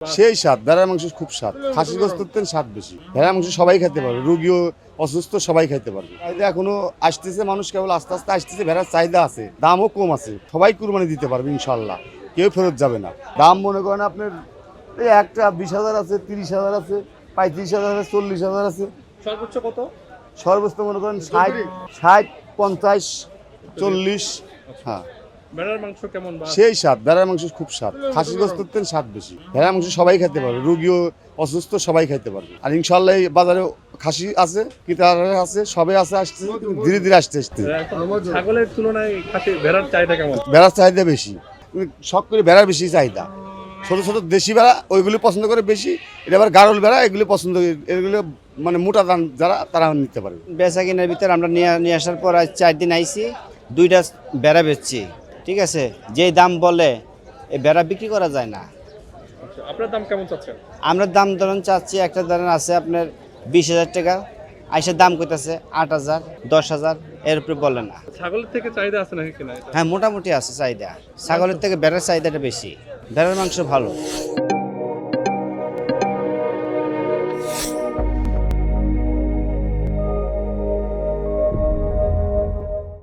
সেই স্বাদ, ভেড়ার মাংস খুব স্বাদ। খাসির গোস্তের থেকে স্বাদ বেশি। ভেড়ার মাংস সবাই খেতে পারবে, রোগীও অসুস্থ সবাই খেতে পারবে। চাহিদা এখনো আসতেছে, মানুষ কেবল আস্তে আস্তে আসতেছে। ভেড়ার চাহিদা আছে, দামও কম আছে, সবাই কুরবানি দিতে পারবে ইনশাল্লাহ, কেউ ফেরত যাবে না। দাম মনে করেন আপনার এই একটা 20,000 আছে, 30,000 আছে, 35,000 আছে, 40,000 আছে। সর্বোচ্চ কত? সর্বোচ্চ মনে করেন 60, 50, 40। হ্যাঁ, ভেড়ার মাংস কেমন বা সেই স্বাদ, ভেড়ার মাংস খুব স্বাদ। খাসির গোস্তের থেকে স্বাদ বেশি। ভেড়ার মাংস সবাই খেতে পারবে, রোগীও অসুস্থ সবাই খেতে পারবে। আর ইনশাল্লাহ এই বাজারে খাসি আছে, ক্রেতার আছে, সবে আছে, আসছে ধীরে ধীরে আসতে। ছাগলের তুলনায় খাসি ভেড়ার চাহিদা কেমন? ভেড়ার চাহিদা বেশি, শখ করে ভেড়ার বেশি চাহিদা। ছোট ছোট দেশি ভেড়া ওইগুলি পছন্দ করে বেশি, এটা আবার গাড়ল ভেড়া, এগুলি পছন্দ করে, এগুলো মানে মোটা দান যারা তারা নিতে পারবে। বেচা কিনার ভিতরে আমরা নিয়ে আসার পর আজ 4 দিন আইছি, 2টা বেড়া বেচছি। ঠিক আছে, যেই দাম বলে এই বেড়া বিক্রি করা যায় না। আচ্ছা, আপনার দাম কেমন চাচ্ছেন? আমরা দাম ধরুন চাচ্ছি, একটা ধরেন আছে আপনার 20,000 টাকা, আইসা দাম কইতাছে 8,000, 10,000, এর উপরে বলে না। ছাগলের থেকে চাহিদা আছে নাকি কিনা এটা? হ্যাঁ, মোটামুটি আছে চাহিদা। ছাগলের থেকে বেড়ার চাহিদাটা বেশি, বেড়ার মাংস ভালো।